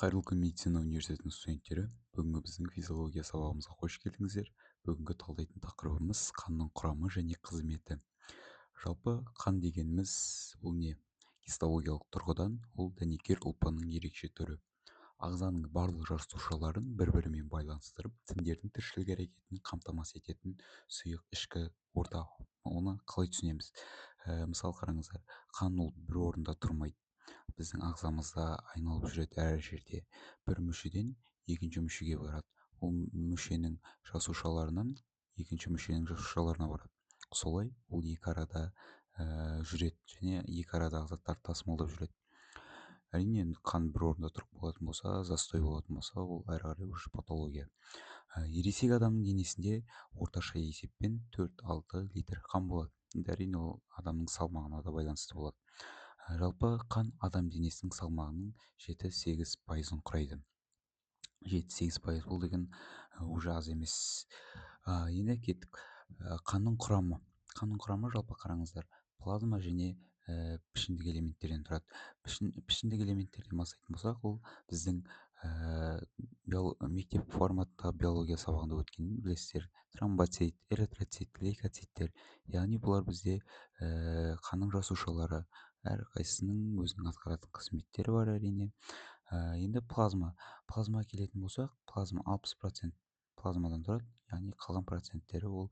Қайырлы күн, медицина университетінің студенттері. Бүгінгі біздің физиология сабағымызға қош келдіңіздер. Бүгінгі талдайтын тақырыбымыз қанның құрамы және қызметі. Жалпы қан дегеніміз ол не? Гистологиялық тұрғыдан ол дәнекер ұлпаның ерекше түрі. Ағзаның барлық жасушаларын бір-бірімен байланыстырып, тіндердің тіршілік әрекетін қамтамасыз ететін сұйық ішкі орта. Оны қалай түсінеміз? Мысалы қараңыздар, қан ол бір орында тұрмайды. Біздің ағзамызда айналып жүреді әр жерде. Бір мүшеден екінші мүшеге барады. Ол мүшенің жасушаларынан екінші мүшенің жасушаларына барады. Солай ол екі арада жүреді және екі арадағы заттарды тасымалдап жүреді. Әрине, енді қан бір орында тұрып қалатын болса, застой болатын болса, ол әрі қарай уже патология. Ересек адамның денесінде орташа есеппен 4-6 литр қан болады. Енді әрине ол адамның салмағына да байланысты болады. Жалпы қан адам денесінің салмағының 7-8%-ын құрайды. 7-8% бұл деген уже аз емес. Енді кеттік. Қанның құрамы. Қанның құрамы жалпы қараңыздар, плазма және пішіндік элементтерден тұрады. Пішіндік элементтерден бастайтын болсақ, ол біздің мектеп форматта биология сабағында өткен білесіздер. Тромбоцит, эритроцит, лейкоциттер. Яғни бұлар бізде қанның жасушалары. Әрқайсысының өзінің атқаратын қызметтері бар әрине. Енді плазма келетін болсақ, плазма 60% плазмадан тұрады, яғни қалған проценттері ол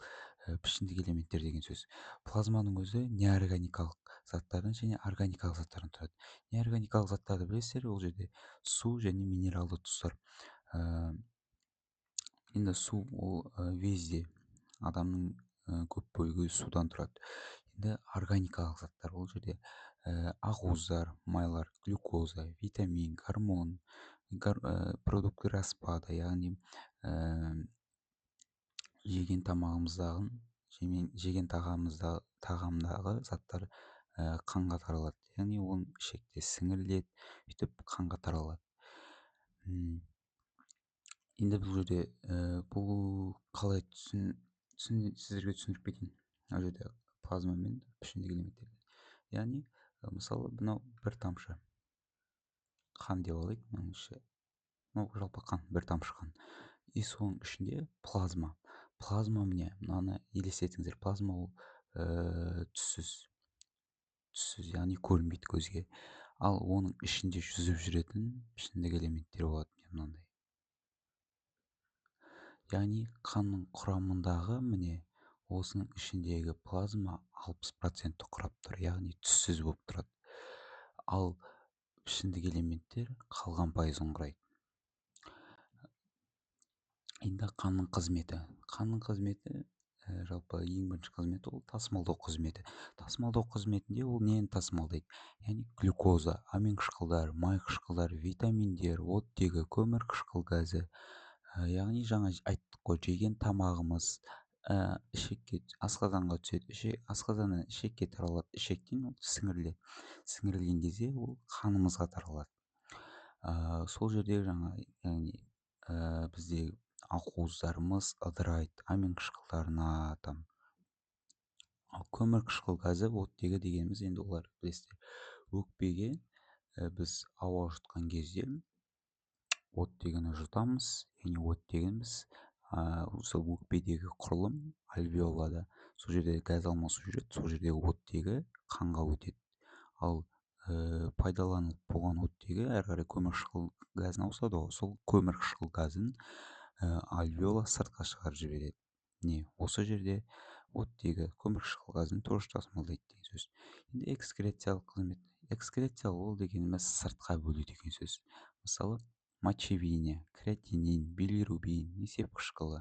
пішіндік элементтер деген сөз. Плазманың өзі неорганикалық заттардан және органикалық заттардан тұрады. Неорганикалық заттарды білесіздер, ол жерде су және минералды тұздар. Енді су ол везде, адамның көп бөлігі судан тұрады. Енді органикалық заттар, ол жерде ақуыздар, майлар, глюкоза, витамин, гормон, продукты распада, яғни жеген тағамдағы заттар қанға таралады. Яғни оның ішекте сіңіріледі, сөйтіп қанға таралады. Енді бұл жерде бұл қалай сіздерге түсіндіріп кетейін. Ол жерде плазма мен пішіндік элементтерді. Яғни мысалы мынау бір тамшы қан деп алайық, мынау жалпы қан, бір тамшы қан. И соның ішінде плазма. Плазма міне, мынаны елестетіңіздер. Плазма ол түссіз, яғни көрінбейді көзге. Ал оның ішінде жүзіп жүретін пішіндік элементтер болады, мынандай. Яғни қанның құрамындағы міне осының ішіндегі плазма 60%-ті құрап тұр, яғни түссіз болып тұрады. Ал пішіндік элементтер қалған пайызын құрайды. Енді қанның қызметі. Қанның қызметі жалпы ең бірінші қызметі ол тасымалдау қызметі. Тасымалдау қызметінде ол нені тасымалдайды? Яғни глюкоза, амин қышқылдар, май қышқылдар, витаминдер, оттегі, көмір қышқыл газы. Яғни жаңа айттық қой, жеген тамағымыз ішекке, асқазанға түседі, асқазаннан ішекке таралады, ішектен ол сіңіріледі. Сіңірілген кезде ол қанымызға таралады. Сол жерде жаңа, яғни бізде ақуыздарымыз ыдырайды, амин қышқылдарына там. Ал көмір қышқыл газы, оттегі дегеніміз, енді олар білесіздер, өкпеге біз ауа жұтқан кезде оттегіні жұтамыз, яғни оттегіміз сол өкпедегі құрылым альвеолада, сол жерде газ алмасу жүреді, сол жердегі оттегі қанға өтеді. Ал пайдаланылып болған оттегі әрі қарай көмір қышқыл газына ауысады ғой, сол көмір қышқыл газын альвеола сыртқа шығарып жібереді. Осы жерде оттегі көмір қышқыл газын тоже тасымалдайды деген сөз. Енді экскрециялық қызмет. Экскрециялық ол дегеніміз сыртқа бөлу деген сөз. Мысалы мочевине, креатинин, билирубин, несеп қышқылы,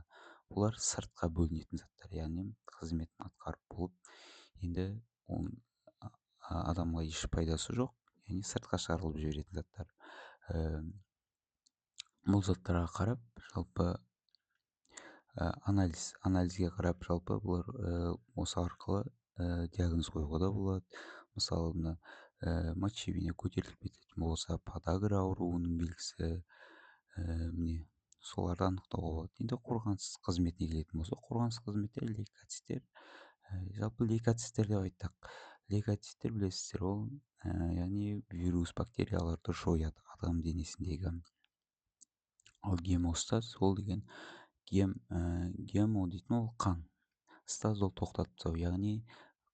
олар сыртқа бөлінетін заттар, яғни қызметін атқарып болып, енді адамға еш пайдасы жоқ, яғни сыртқа шығарылып жіберетін заттар. Бұл заттарға қарап, жалпы анализге қарап, жалпы бұлар осы арқылы диагноз қоюға да болады. Мысалы мына мочевине көтеріліп кететін болса, подагра ауруының белгісі, міне соларды анықтауға болады. Енді қорғаныс қызметіне келетін болса, қорғаныс қызметте лейкоциттер. Жалпы лейкоциттер деп айттық. Лейкоциттер білесіздер, ол яғни вирус, бактерияларды жояды адам денесіндегі. Ал гемостаз ол деген гемо дейтін ол қан. Стаз ол тоқтатып тастау, яғни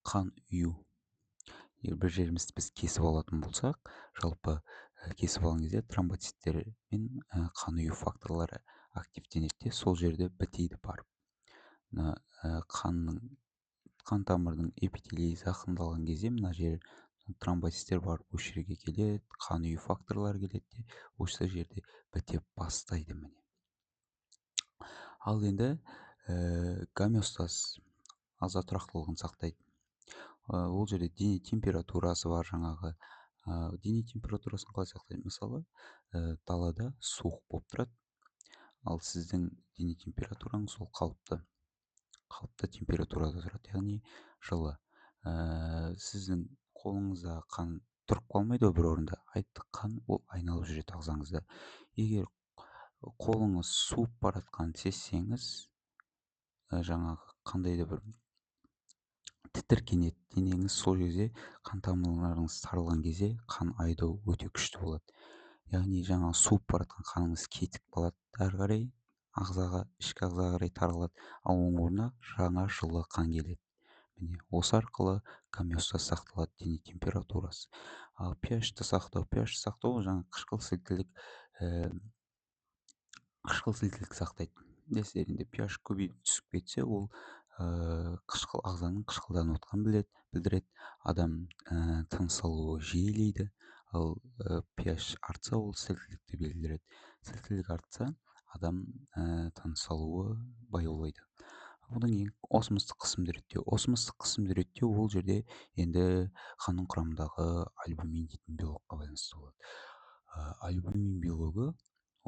қан ұю. Егер бір жерімізді біз кесіп алатын болсақ, жалпы кесіп алған кезде тромботиттер мен қан ұю факторлары активтенеді де сол жерде бітейді барып. Мына қан тамырының эпителийі зақымдалған кезде мына жер тромботиттер барып осы жерге келеді, қан ұю факторлары келеді де осы жерде біте бастайды міне. Ал енді гомеостаз ағза тұрақтылығын сақтайды. Ол жерде дене температурасы бар жаңағы. Дене температурасын қалай сақтайды? Мысалы, далада суық болып тұрады, ал сіздің дене температураңыз ол қалыпты температурада тұрады, яғни жылы. Сіздің қолыңызда қан тұрып қалмайды ғой бір орында. Айттық, қан ол айналып жүреді ағзаңызда. Егер қолыңыз суып баратқанын сезсеңіз, жаңағы қандай да бір тітіркенеді денеңіз, сол кезде қан тамырларыңыз тарылған кезде қан айдау өте күшті болады. Яғни жаңағы суып баратқан қаныңыз кетіп қалады әрі қарай ағзаға, ішкі ағзаға қарай таралады, ал оның орнына жаңа жылы қан келеді. Міне осы арқылы гомеостаз сақталады, дене температурасы. Ал pH-ті сақтау жаңағы қышқыл сілтілік сақтайды. Білесіздер енді pH көбейіп түсіп кетсе, ол ағзаның қышқылданып отқанын білдіреді. Адам тыныс алуы жиілейді. Ал pH артса, ол сілтілікті білдіреді. Сілтілік артса, адам тыныс алуы баяулайды. Одан кейін осмостық қысымды реттеу. Осмостық қысымды реттеу ол жерде енді қанның құрамындағы альбумин дейтін белокқа байланысты болады. Альбумин белогы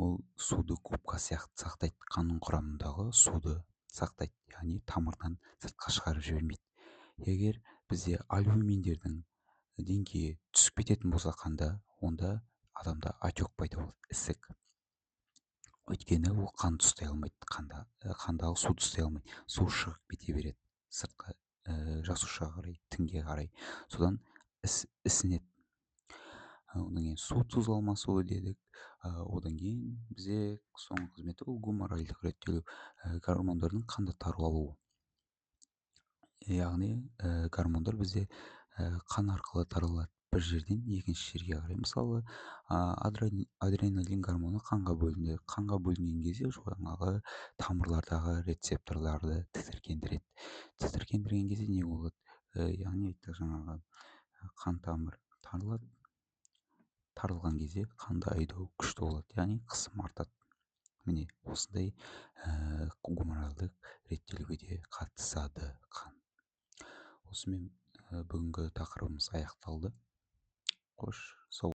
ол суды губка сияқты сақтайды. Қанның құрамындағы суды сақтайды, яғни тамырдан сыртқа шығарып жібермейді. Егер бізде альбуминдердің деңгейі түсіп кететін болса қанда, онда адамда отек пайда болады, ісік. Өйткені ол қанды ұстай алмайды, қандағы суды ұстай алмайды. Су шығып кете береді сыртқа, жасушаға қарай, тінге қарай. Содан ісінеді. Одан кейін су тұз алмасуы дедік. Одан кейін бізде соңғы қызметі ол гуморальдық реттеу, гормондардың қанда таралуы. Яғни гормондар бізде қан арқылы таралады бір жерден екінші жерге қарай. Мысалы, адреналин гормоны қанға бөлінеді. Қанға бөлінген кезде жаңағы тамырлардағы рецепторларды тітіркендіреді. Тітіркендірген кезде не болады? Яғни айттық жаңағы қан тамыр тарылады. Тарылған кезде қанды айдау күшті болады, яғни қысым артады. Міне осындай гуморалдық реттелуге де қатысады қан. Осымен бүгінгі тақырыбымыз аяқталды. Қош, сау